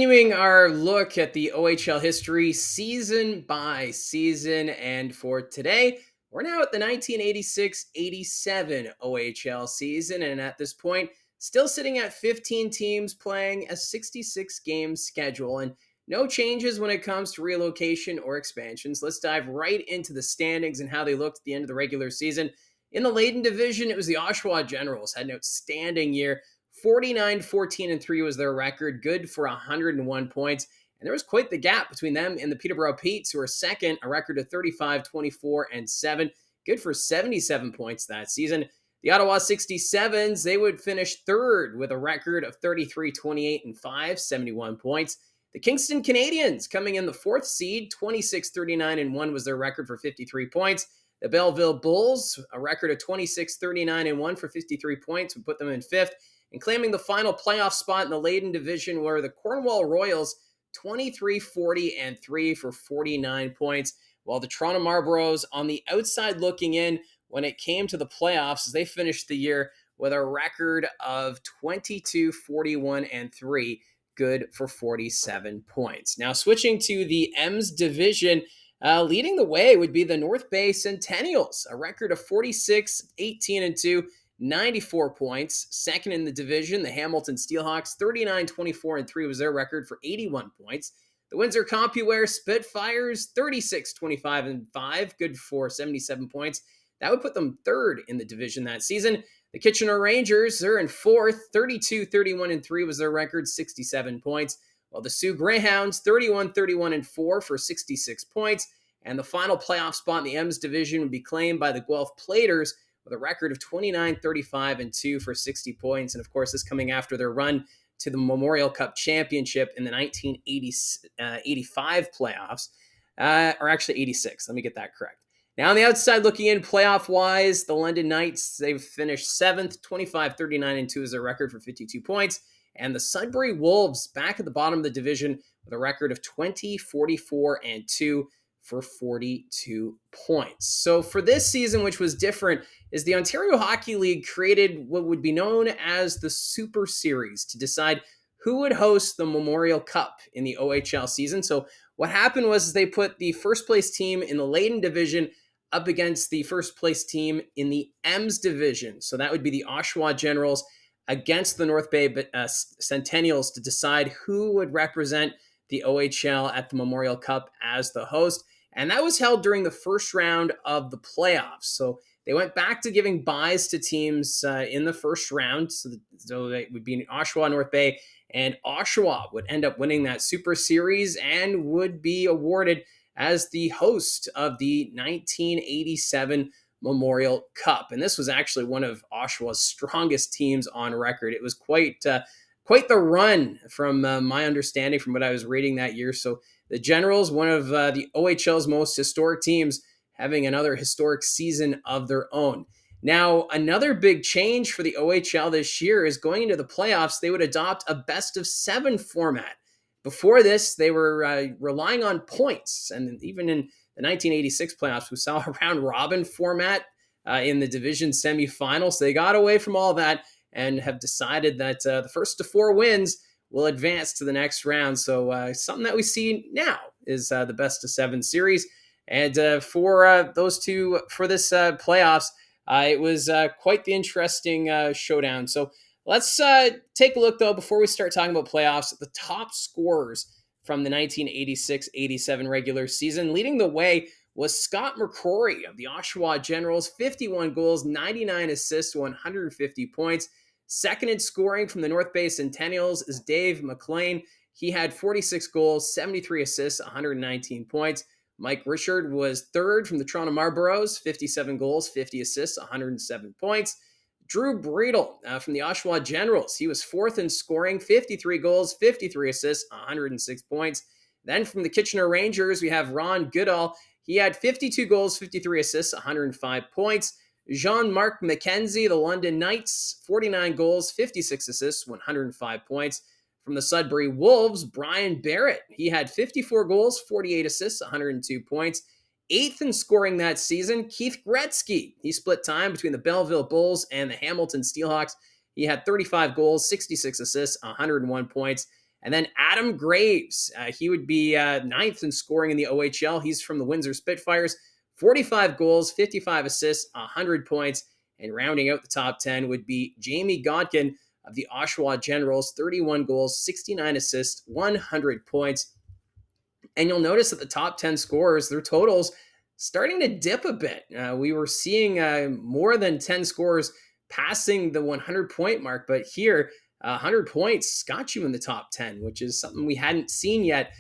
Continuing our look at the OHL history season by season, and for today, we're now at the 1986-87 OHL season, and at this point, still sitting at 15 teams playing a 66-game schedule, and no changes when it comes to relocation or expansions. Let's dive right into the standings and how they looked at the end of the regular season. In the Layton division, it was the Oshawa Generals, had an outstanding year. 49-14-3 was their record, good for 101 points. And there was quite the gap between them and the Peterborough Petes, who are second, a record of 35-24-7, good for 77 points that season. The Ottawa 67s, they would finish third with a record of 33-28-5, 71 points. The Kingston Canadians coming in the fourth seed, 26-39-1 was their record for 53 points. The Belleville Bulls, a record of 26-39-1 for 53 points, would put them in fifth. And claiming the final playoff spot in the Layton division were the Cornwall Royals, 23-40-3 for 49 points, while the Toronto Marlboros on the outside looking in when it came to the playoffs, they finished the year with a record of 22-41-3, good for 47 points. Now switching to the M's division, leading the way would be the North Bay Centennials, a record of 46-18-2, 94 points. Second in the division, the Hamilton Steelhawks, 39-24-3 was their record for 81 points. The Windsor CompuWare Spitfires, 36-25-5, good for 77 points. That would put them third in the division that season. The Kitchener Rangers, they're in fourth, 32-31-3 was their record, 67 points. While the Sioux Greyhounds, 31-31-4 for 66 points. And the final playoff spot in the M's division would be claimed by the Guelph Platers, with a record of 29-35-2 for 60 points. And of course, this coming after their run to the Memorial Cup Championship in the 1985 playoffs, or actually 86. Let me get that correct. Now on the outside looking in playoff-wise, the London Knights, they've finished 7th, 25-39-2 is their record for 52 points. And the Sudbury Wolves back at the bottom of the division with a record of 20-44-2 for 42 points. So for this season, which was different, is the Ontario Hockey League created what would be known as the Super Series to decide who would host the Memorial Cup in the OHL season. So what happened was they put the first place team in the Layton division up against the first place team in the M's division. So that would be the Oshawa Generals against the North Bay Centennials to decide who would represent the OHL at the Memorial Cup as the host. And that was held during the first round of the playoffs. So they went back to giving byes to teams in the first round. So it would be Oshawa, North Bay, and Oshawa would end up winning that Super Series and would be awarded as the host of the 1987 Memorial Cup. And this was actually one of Oshawa's strongest teams on record. It was quite the run from my understanding from what I was reading that year. So the Generals, one of the OHL's most historic teams, having another historic season of their own. Now, another big change for the OHL this year is going into the playoffs, they would adopt a best-of-7 format. Before this, they were relying on points, and even in the 1986 playoffs, we saw a round-robin format in the division semifinals. So they got away from all that and have decided that the first to 4 wins will advance to the next round. So something that we see now is the best-of-7 series. And for those two, for this playoffs, it was quite the interesting showdown. So let's take a look, though, before we start talking about playoffs, at the top scorers from the 1986-87 regular season. Leading the way was Scott McCrory of the Oshawa Generals, 51 goals, 99 assists, 150 points. Second in scoring from the North Bay Centennials is Dave McLean. He had 46 goals, 73 assists, 119 points. Mike Richard was third from the Toronto Marlboros, 57 goals, 50 assists, 107 points. Drew Breedle from the Oshawa Generals. He was fourth in scoring, 53 goals, 53 assists, 106 points. Then from the Kitchener Rangers, we have Ron Goodall. He had 52 goals, 53 assists, 105 points. Jean-Marc McKenzie, the London Knights, 49 goals, 56 assists, 105 points. From the Sudbury Wolves, Brian Barrett. He had 54 goals, 48 assists, 102 points. Eighth in scoring that season, Keith Gretzky. He split time between the Belleville Bulls and the Hamilton Steelhawks. He had 35 goals, 66 assists, 101 points. And then Adam Graves, he would be ninth in scoring in the OHL. He's from the Windsor Spitfires, 45 goals, 55 assists, 100 points. And rounding out the top 10 would be Jamie Godkin of the Oshawa Generals, 31 goals, 69 assists, 100 points. And you'll notice that the top 10 scorers, their totals starting to dip a bit. We were seeing more than 10 scorers passing the 100-point mark, but here, 100 points got you in the top 10, which is something we hadn't seen yet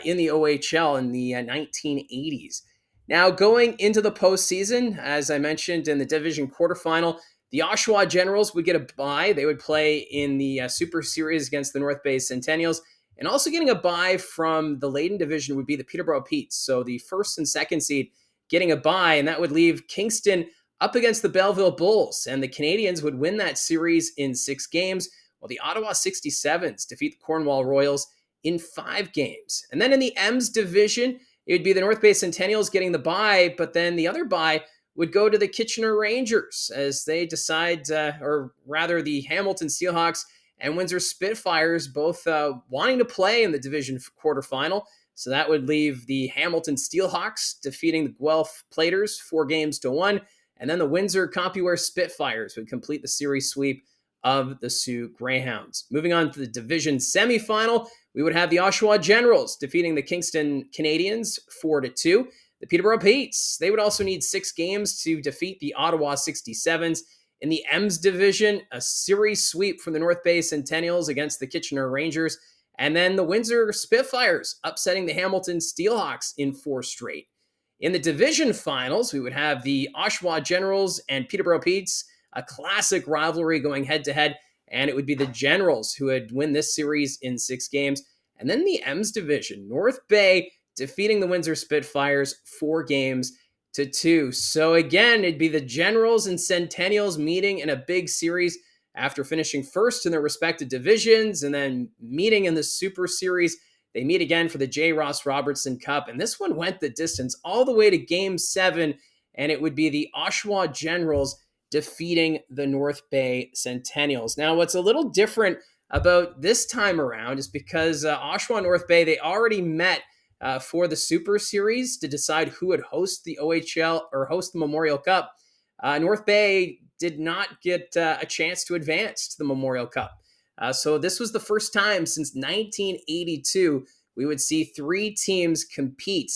in the OHL in the 1980s. Now, going into the postseason, as I mentioned in the division quarterfinal, the Oshawa Generals would get a bye. They would play in the Super Series against the North Bay Centennials. And also getting a bye from the Leyden division would be the Peterborough Petes. So the first and second seed getting a bye, and that would leave Kingston up against the Belleville Bulls. And the Canadians would win that series in 6 games, while the Ottawa 67s defeat the Cornwall Royals in 5 games. And then in the Ems division, it would be the North Bay Centennials getting the bye, but then the other bye would go to the Kitchener Rangers as they decide, or rather the Hamilton Steelhawks and Windsor Spitfires both wanting to play in the division quarterfinal. So that would leave the Hamilton Steelhawks defeating the Guelph Platers 4-1. And then the Windsor CompuWare Spitfires would complete the series sweep of the Sioux Greyhounds. Moving on to the division semifinal, we would have the Oshawa Generals defeating the Kingston Canadians 4-2. The Peterborough Petes, they would also need 6 games to defeat the Ottawa 67s. In the Ems division, a series sweep from the North Bay Centennials against the Kitchener Rangers. And then the Windsor Spitfires upsetting the Hamilton Steelhawks in 4 straight. In the division finals, we would have the Oshawa Generals and Peterborough Petes, a classic rivalry going head-to-head. And it would be the Generals who would win this series in 6 games. And then the Ems division, North Bay defeating the Windsor Spitfires 4-2. So again, it'd be the Generals and Centennials meeting in a big series after finishing first in their respective divisions and then meeting in the Super Series. They meet again for the J. Ross Robertson Cup, and this one went the distance all the way to Game 7, and it would be the Oshawa Generals defeating the North Bay Centennials. Now, what's a little different about this time around is because Oshawa and North Bay, they already met for the Super Series to decide who would host the OHL or host the Memorial Cup. North Bay did not get a chance to advance to the Memorial Cup. So this was the first time since 1982 we would see 3 teams compete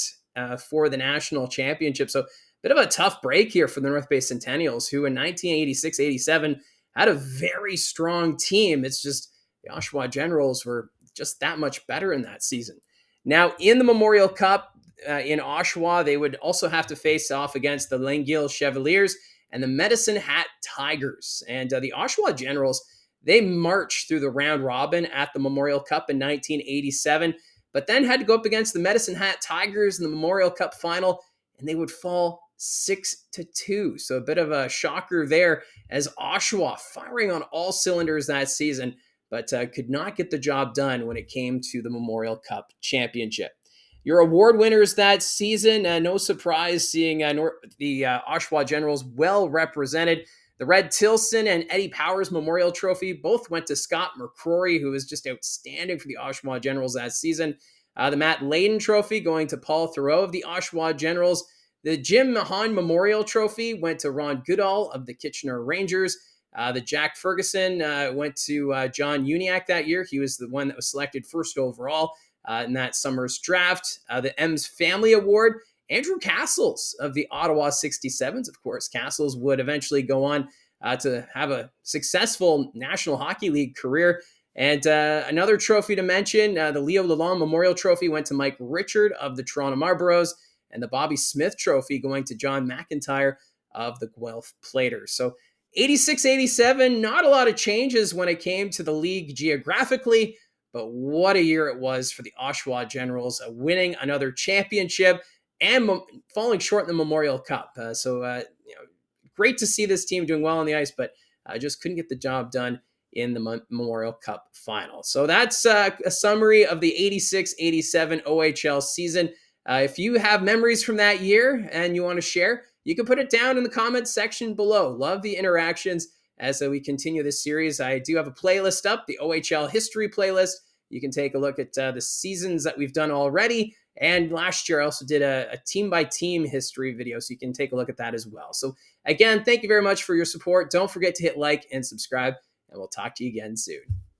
for the national championship. So a bit of a tough break here for the North Bay Centennials, who in 1986-87 had a very strong team. It's just the Oshawa Generals were just that much better in that season. Now, in the Memorial Cup in Oshawa, they would also have to face off against the Langille Chevaliers and the Medicine Hat Tigers. And the Oshawa Generals, they marched through the round robin at the Memorial Cup in 1987, but then had to go up against the Medicine Hat Tigers in the Memorial Cup final, and they would fall 6-2. So a bit of a shocker there as Oshawa firing on all cylinders that season, but could not get the job done when it came to the Memorial Cup Championship. Your award winners that season, no surprise seeing the Oshawa Generals well represented. The Red Tilson and Eddie Powers Memorial Trophy both went to Scott McCrory, who was just outstanding for the Oshawa Generals that season. The Matt Leyden Trophy going to Paul Thoreau of the Oshawa Generals. The Jim Mahan Memorial Trophy went to Ron Goodall of the Kitchener Rangers. The Jack Ferguson went to John Uniacke that year. He was the one that was selected first overall in that summer's draft. The Ems Family Award, Andrew Castles of the Ottawa 67s. Of course, Castles would eventually go on to have a successful National Hockey League career. And another trophy to mention, the Leo Lalonde Memorial Trophy went to Mike Richard of the Toronto Marlboros, and the Bobby Smith Trophy going to John McIntyre of the Guelph Platers. So 86-87, not a lot of changes when it came to the league geographically, but what a year it was for the Oshawa Generals, winning another championship and falling short in the Memorial Cup. Great to see this team doing well on the ice, but just couldn't get the job done in the Memorial Cup final. So that's a summary of the 86-87 OHL season. If you have memories from that year and you want to share, you can put it down in the comments section below. Love the interactions as we continue this series. I do have a playlist up, the OHL History playlist. You can take a look at the seasons that we've done already. And last year, I also did a team-by-team history video, so you can take a look at that as well. So again, thank you very much for your support. Don't forget to hit like and subscribe, and we'll talk to you again soon.